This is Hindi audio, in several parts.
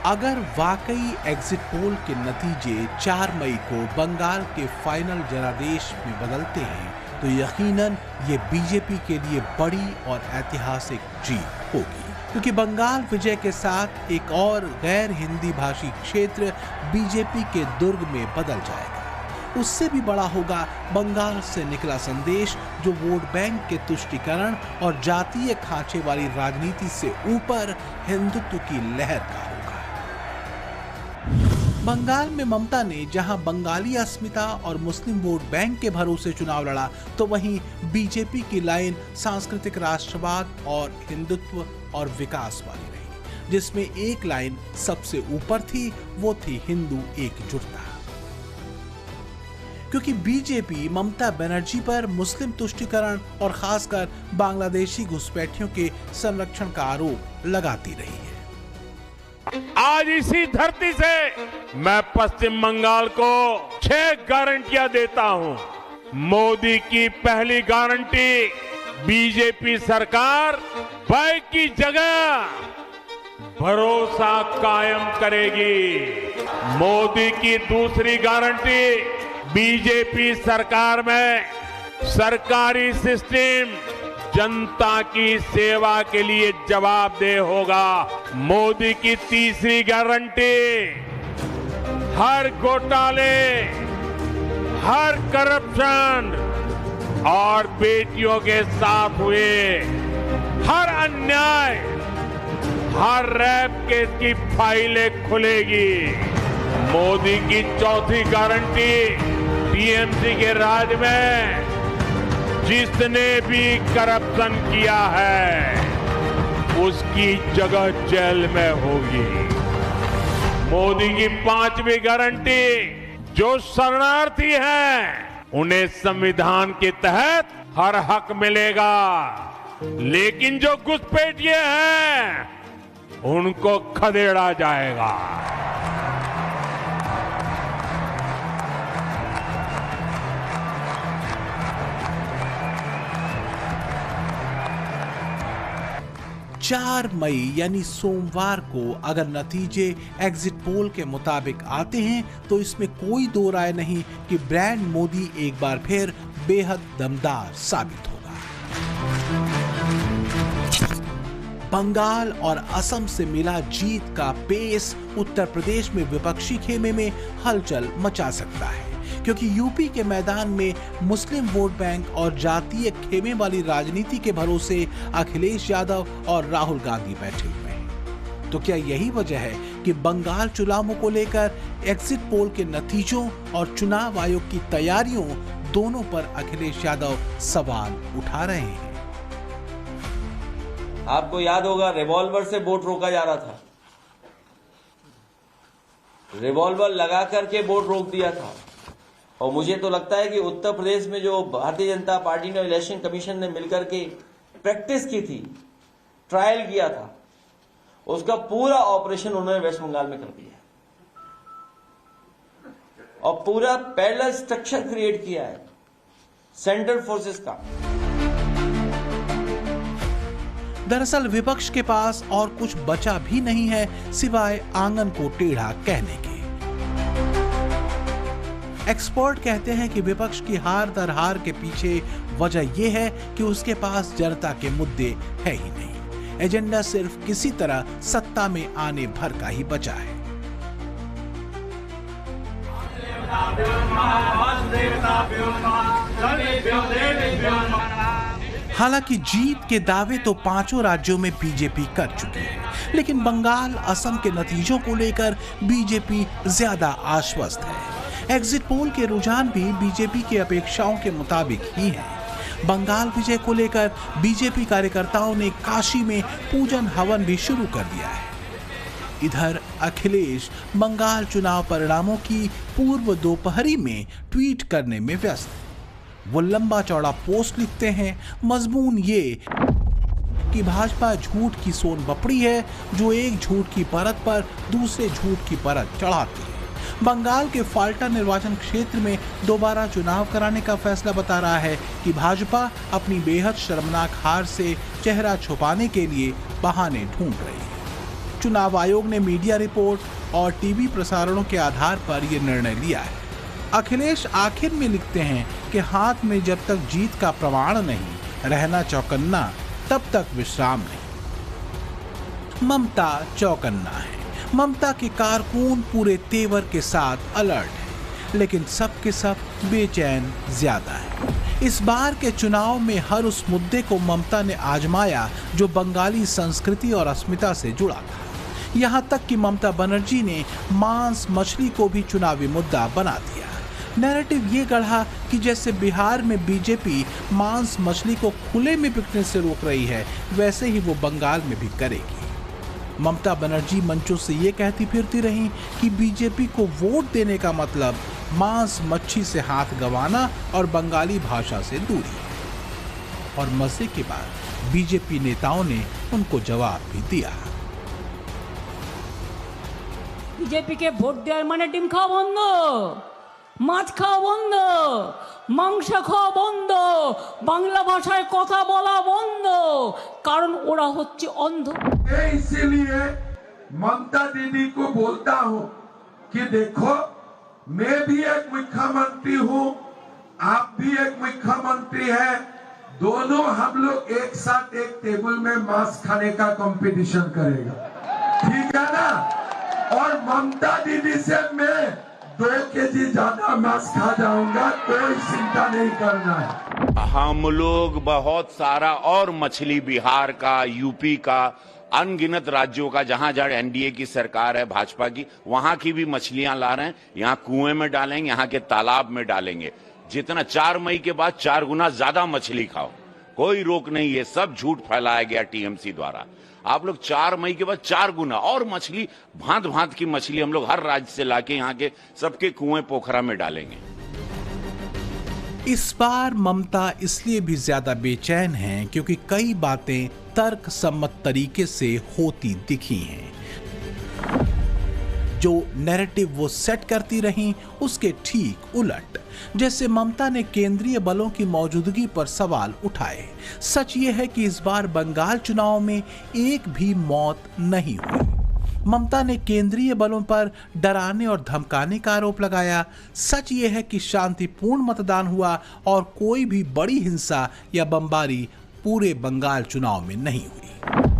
अगर वाकई एग्जिट पोल के नतीजे 4 मई को बंगाल के फाइनल जनादेश में बदलते हैं तो यकीनन ये बीजेपी के लिए बड़ी और ऐतिहासिक जीत होगी, क्योंकि बंगाल विजय के साथ एक और गैर हिंदी भाषी क्षेत्र बीजेपी के दुर्ग में बदल जाएगा। उससे भी बड़ा होगा बंगाल से निकला संदेश, जो वोट बैंक के तुष्टीकरण और जातीय खांचे वाली राजनीति से ऊपर हिंदुत्व की लहर का होगा। बंगाल में ममता ने जहां बंगाली अस्मिता और मुस्लिम वोट बैंक के भरोसे चुनाव लड़ा, तो वहीं बीजेपी की लाइन सांस्कृतिक राष्ट्रवाद और हिंदुत्व और विकास वाली रही, जिसमें एक लाइन सबसे ऊपर थी, वो थी हिंदू एकजुटता। क्योंकि बीजेपी ममता बनर्जी पर मुस्लिम तुष्टीकरण और खासकर बांग्लादेशी घुसपैठियों के संरक्षण का आरोप लगाती रही है। आज इसी धरती से मैं पश्चिम बंगाल को 6 गारंटियां देता हूं। मोदी की पहली गारंटी, बीजेपी सरकार भय की जगह भरोसा कायम करेगी। मोदी की दूसरी गारंटी, बीजेपी सरकार में सरकारी सिस्टम जनता की सेवा के लिए जवाबदेह होगा। मोदी की तीसरी गारंटी, हर घोटाले, हर करप्शन और बेटियों के साथ हुए हर अन्याय, हर रेप केस की फाइलें खुलेगी। मोदी की चौथी गारंटी, टीएमसी के राज में जिसने भी करप्शन किया है उसकी जगह जेल में होगी। मोदी की 5वीं गारंटी, जो शरणार्थी हैं उन्हें संविधान के तहत हर हक मिलेगा, लेकिन जो घुसपैठिए हैं उनको खदेड़ा जाएगा। चार मई यानी सोमवार को अगर नतीजे एग्जिट पोल के मुताबिक आते हैं तो इसमें कोई दो राय नहीं कि ब्रांड मोदी एक बार फिर बेहद दमदार साबित होगा। बंगाल और असम से मिला जीत का पेस उत्तर प्रदेश में विपक्षी खेमे में हलचल मचा सकता है, क्योंकि यूपी के मैदान में मुस्लिम वोट बैंक और जातीय खेमे वाली राजनीति के भरोसे अखिलेश यादव और राहुल गांधी बैठे हुए हैं। तो क्या यही वजह है कि बंगाल चुनावों को लेकर एग्जिट पोल के नतीजों और चुनाव आयोग की तैयारियों दोनों पर अखिलेश यादव सवाल उठा रहे हैं? आपको याद होगा, रिवॉल्वर से वोट रोका जा रहा था, रिवॉल्वर लगा करके वोट रोक दिया था। और मुझे तो लगता है कि उत्तर प्रदेश में जो भारतीय जनता पार्टी ने, इलेक्शन कमीशन ने मिलकर के प्रैक्टिस की थी, ट्रायल किया था, उसका पूरा ऑपरेशन उन्होंने वेस्ट बंगाल में कर दिया और पूरा पैरेलल स्ट्रक्चर क्रिएट किया है सेंट्रल फोर्सेस का। दरअसल विपक्ष के पास और कुछ बचा भी नहीं है सिवाय आंगन को टेढ़ा कहने के। एक्सपर्ट कहते हैं कि विपक्ष की हार दर हार के पीछे वजह यह है कि उसके पास जनता के मुद्दे है ही नहीं। एजेंडा सिर्फ किसी तरह सत्ता में आने भर का ही बचा है। हालांकि जीत के दावे तो 5 राज्यों में बीजेपी कर चुकी है, लेकिन बंगाल, असम के नतीजों को लेकर बीजेपी ज्यादा आश्वस्त है। एग्जिट पोल के रुझान भी बीजेपी की अपेक्षाओं के मुताबिक ही हैं। बंगाल विजय को लेकर बीजेपी कार्यकर्ताओं ने काशी में पूजन हवन भी शुरू कर दिया है। इधर अखिलेश बंगाल चुनाव परिणामों की पूर्व दोपहरी में ट्वीट करने में व्यस्त है। वो लंबा चौड़ा पोस्ट लिखते हैं, मजमून ये कि भाजपा झूठ की सोन बपड़ी है जो एक झूठ की परत पर दूसरे झूठ की परत चढ़ाती है। बंगाल के फाल्टा निर्वाचन क्षेत्र में दोबारा चुनाव कराने का फैसला बता रहा है कि भाजपा अपनी बेहद शर्मनाक हार से चेहरा छुपाने के लिए बहाने ढूंढ रही है। चुनाव आयोग ने मीडिया रिपोर्ट और टीवी प्रसारणों के आधार पर यह निर्णय लिया है। अखिलेश आखिर में लिखते हैं कि हाथ में जब तक जीत का प्रमाण नहीं, रहना चौकन्ना, तब तक विश्राम नहीं। ममता चौकन्ना है। ममता के कारकुन पूरे तेवर के साथ अलर्ट है, लेकिन सब के सब बेचैन ज्यादा है। इस बार के चुनाव में हर उस मुद्दे को ममता ने आजमाया जो बंगाली संस्कृति और अस्मिता से जुड़ा था। यहाँ तक कि ममता बनर्जी ने मांस मछली को भी चुनावी मुद्दा बना दिया। नैरेटिव ये गढ़ा कि जैसे बिहार में बीजेपी मांस मछली को खुले में बिकने से रोक रही है, वैसे ही वो बंगाल में भी करेगी। ममता बनर्जी मंचों से ये कहती फिरती रहीं कि बीजेपी को वोट देने का मतलब मांस मच्छी से हाथ गंवाना और बंगाली भाषा से दूरी। और मजे के बाद बीजेपी नेताओं ने उनको जवाब भी दिया। बीजेपी के वोट देওয়ার মানে ডিম খাওয়া বন্ধ, মাছ খাওয়া বন্ধ, মাংস খাওয়া বন্ধ, বাংলা ভাষায় কথা বলা বন্ধ, কারণ ওরা হচ্ছে অন্ধ। इसीलिए ममता दीदी को बोलता हूँ कि देखो, मैं भी एक मुख्यमंत्री हूँ, आप भी एक मुख्यमंत्री हैं, दोनों हम लोग एक साथ एक टेबल में मांस खाने का कंपटीशन करेगा, ठीक है ना? और ममता दीदी से मैं 2 केजी ज्यादा मांस खा जाऊंगा, कोई चिंता नहीं करना है। हम लोग बहुत सारा और मछली बिहार का, यूपी का, अनगिनत राज्यों का, जहां जहां एनडीए की सरकार है, भाजपा की, वहां की भी मछलियां ला रहे हैं। यहां कुएं में डालेंगे, यहां के तालाब में डालेंगे। जितना 4 मई के बाद 4 गुना ज्यादा मछली खाओ, कोई रोक नहीं है। सब झूठ फैलाया गया टीएमसी द्वारा। आप लोग 4 मई के बाद 4 गुना और मछली, भांत भांत की मछली हम लोग हर राज्य से लाके यहाँ के सबके कुएं पोखरा में डालेंगे। इस बार ममता इसलिए भी ज्यादा बेचैन हैं क्योंकि कई बातें तर्क सम्मत तरीके से होती दिखी हैं। जो नैरेटिव वो सेट करती रहीं, उसके ठीक उलट। जैसे ममता ने केंद्रीय बलों की मौजूदगी पर सवाल उठाए। सच ये है कि इस बार बंगाल चुनाव में एक भी मौत नहीं हुई। ममता ने केंद्रीय बलों पर डराने और धमकाने का आरोप लगाया। सच ये है कि शांतिपूर्ण मतदान हुआ और कोई भी बड़ी हिंसा या बमबारी पूरे बंगाल चुनाव में नहीं हुई।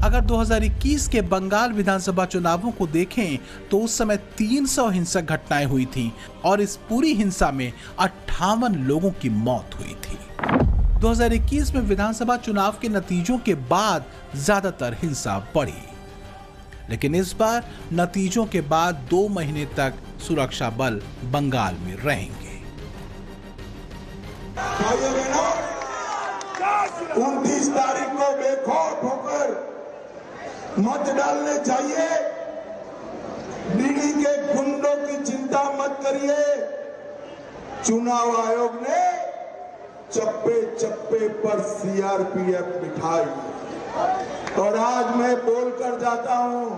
अगर 2021 के बंगाल विधानसभा चुनावों को देखें तो उस समय 300 हिंसक घटनाएं हुई थीं और इस पूरी हिंसा में 58 लोगों की मौत हुई थी। 2021 में विधानसभा चुनाव के नतीजों के बाद ज्यादातर हिंसा बढ़ी, लेकिन इस बार नतीजों के बाद 2 महीने तक सुरक्षा बल बंगाल में रहेंगे। 29 तारीख को बेखौफ होकर मत डालने चाहिए। ईडी के गुंडों की चिंता मत करिए। चुनाव आयोग ने चप्पे चप्पे पर सीआरपीएफ बिठाई और आज मैं बोलकर जाता हूं,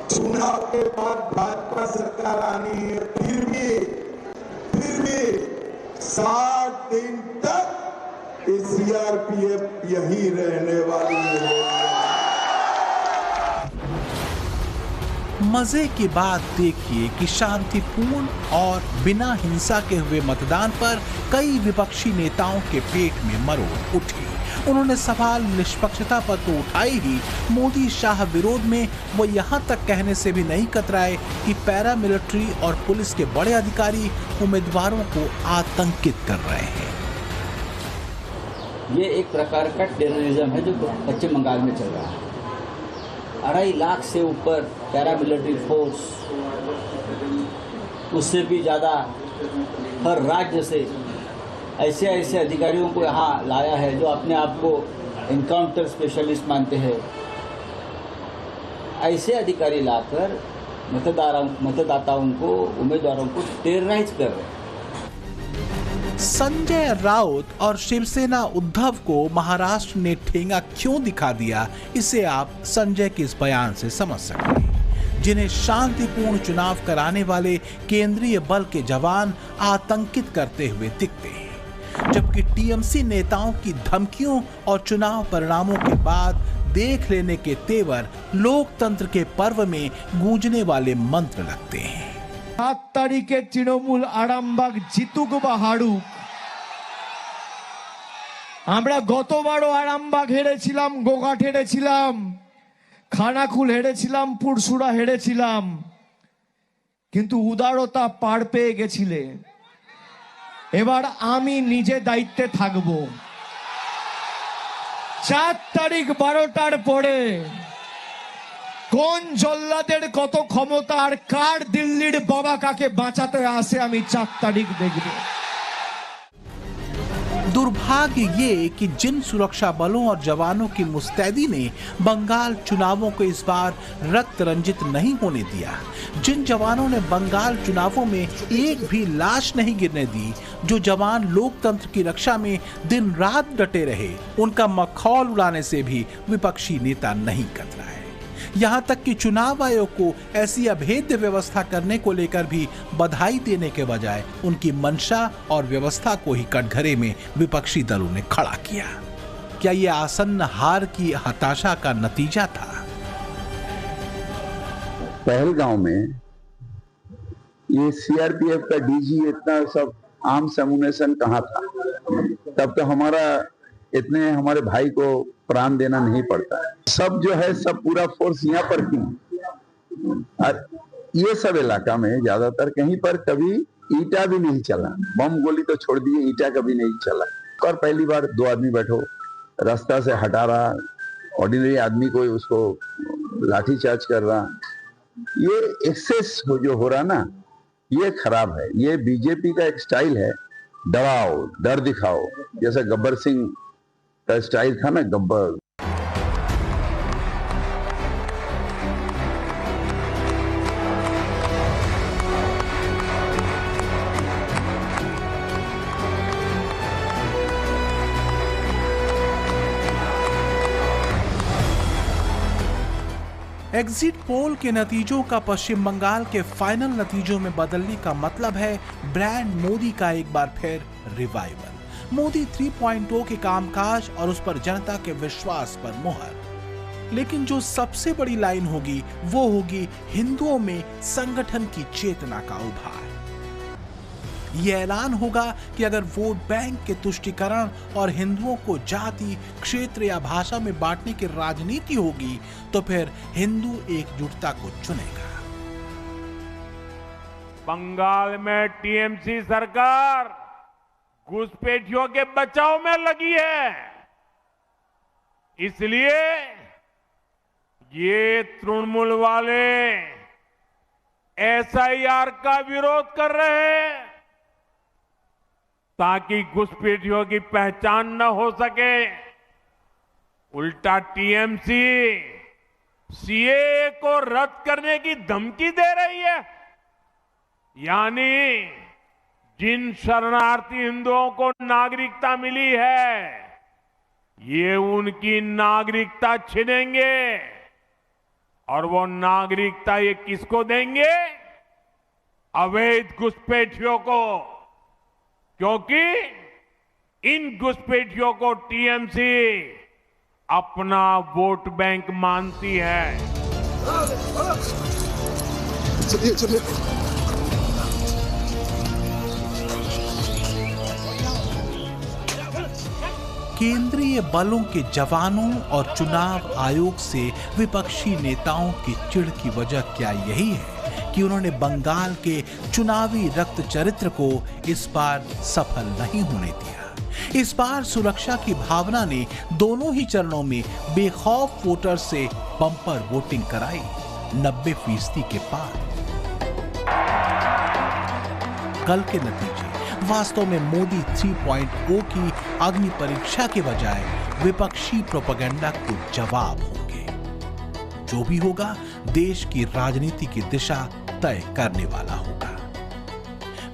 चुनाव के बाद भाजपा सरकार आनी है, फिर भी 60 दिन तक सीआरपीएफ यही रहने वाली है। मजे की बात देखिए कि शांतिपूर्ण और बिना हिंसा के हुए मतदान पर कई विपक्षी नेताओं के पेट में मरोड़ उठी। उन्होंने सवाल निष्पक्षता पर तो उठाए ही, मोदी शाह विरोध में वो यहाँ तक कहने से भी नहीं कतराए कि पैरामिलिट्री और पुलिस के बड़े अधिकारी उम्मीदवारों को आतंकित कर रहे हैं। ये एक प्रकार का टेररिज्म है जो पश्चिम बंगाल में चल रहा है। 2.5 लाख से ऊपर पैरामिलिट्री फोर्स, उससे भी ज़्यादा हर राज्य से ऐसे अधिकारियों को यहाँ लाया है जो अपने आप को एनकाउंटर स्पेशलिस्ट मानते हैं। ऐसे अधिकारी लाकर मतदाताओं को, उम्मीदवारों को टेरराइज कर रहे हैं। संजय राउत और शिवसेना उद्धव को महाराष्ट्र ने ठेंगा क्यों दिखा दिया, इसे आप संजय के इस बयान से समझ सकते हैं। जिन्हें शांतिपूर्ण चुनाव कराने वाले केंद्रीय बल के जवान आतंकित करते हुए दिखते हैं, जबकि टीएमसी नेताओं की धमकियों और चुनाव परिणामों के बाद देख लेने के तेवर लोकतंत्र के पर्व में गूंजने वाले मंत्र लगते हैं। 7 तारीखे तृणमूल आरामबाग जितुक बा हारुक, আমরা গতবারও আরামবাগ হেরেছিলাম, গোঘাট হেরেছিলাম, খানাকুল হেরেছিলাম, পুরসুরা হেরেছিলাম, কিন্তু উদারতা পার পেয়ে গেছিলে। এবার আমি নিজে দায়িত্বে থাকব। 4 তারিখ 12টার পরে কোন জল্লাদের কত ক্ষমতা আর কার দিল্লির বাবা কাকে বাঁচাতে আসে আমি 4 তারিখ দেখব। दुर्भाग्य ये कि जिन सुरक्षा बलों और जवानों की मुस्तैदी ने बंगाल चुनावों को इस बार रक्त रंजित नहीं होने दिया, जिन जवानों ने बंगाल चुनावों में एक भी लाश नहीं गिरने दी, जो जवान लोकतंत्र की रक्षा में दिन रात डटे रहे, उनका मखौल उड़ाने से भी विपक्षी नेता नहीं कतरा है। यहां तक कि चुनाव आयोग को ऐसी अभेद्य व्यवस्था करने को लेकर भी बधाई देने के बजाय उनकी मंशा और व्यवस्था को ही कटघरे में विपक्षी दलों ने खड़ा किया। क्या यह आसन्न हार की हताशा का नतीजा था? पहलगांव में ये सीआरपीएफ का डीजी इतना सब आर्म्स एमुनेशन कहाँ था? तब तो हमारा इतने हमारे भाई को प्राण देना नहीं पड़ता। सब जो है सब पूरा फोर्स यहाँ पर क्यों? और ये सब इलाका में ज्यादातर कहीं पर कभी ईटा भी नहीं चला, बम गोली तो छोड़ दिए, ईटा कभी नहीं चला। और पहली बार 2 आदमी बैठो, रास्ता से हटा रहा, ऑर्डिनरी आदमी को उसको लाठीचार्ज कर रहा, ये एक्सेस जो हो रहा ना, ये खराब है। ये बीजेपी का एक स्टाइल है, डराओ, डर दिखाओ, जैसा गब्बर सिंह का स्टाइल था ना, गब्बर। एग्जिट पोल के नतीजों का पश्चिम बंगाल के फाइनल नतीजों में बदलने का मतलब है ब्रांड मोदी का एक बार फिर रिवाइवल। मोदी 3.0 के कामकाज और उस पर जनता के विश्वास पर मुहर। लेकिन जो सबसे बड़ी लाइन होगी वो होगी हिंदुओं में संगठन की चेतना का उभार। यह ऐलान होगा कि अगर वोट बैंक के तुष्टीकरण और हिंदुओं को जाति, क्षेत्र या भाषा में बांटने की राजनीति होगी तो फिर हिंदू एकजुटता को चुनेगा। बंगाल में टीएमसी सरकार घुसपैठियों के बचाव में लगी है, इसलिए ये तृणमूल वाले एसआईआर का विरोध कर रहे हैं ताकि घुसपैठियों की पहचान न हो सके। उल्टा टीएमसी सीएए को रद्द करने की धमकी दे रही है, यानी जिन शरणार्थी हिंदुओं को नागरिकता मिली है, ये उनकी नागरिकता छीनेंगे और वो नागरिकता ये किसको देंगे? अवैध घुसपैठियों को, क्योंकि इन घुसपैठियों को टीएमसी अपना वोट बैंक मानती है। चलिए चलिए। केंद्रीय बलों के जवानों और चुनाव आयोग से विपक्षी नेताओं की चिढ़ की वजह क्या यही है कि उन्होंने बंगाल के चुनावी रक्त चरित्र को इस बार सफल नहीं होने दिया। इस बार सुरक्षा की भावना ने दोनों ही चरणों में बेखौफ वोटर से बम्पर वोटिंग कराई, 90% के पार। कल के नतीजे वास्तव में मोदी 3.0 की अग्नि परीक्षा के बजाय विपक्षी प्रोपेगेंडा को जवाब होंगे। जो भी होगा देश की राजनीति की दिशा तय करने वाला होगा।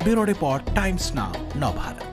ब्यूरो रिपोर्ट, टाइम्स नाउ, नव भारत।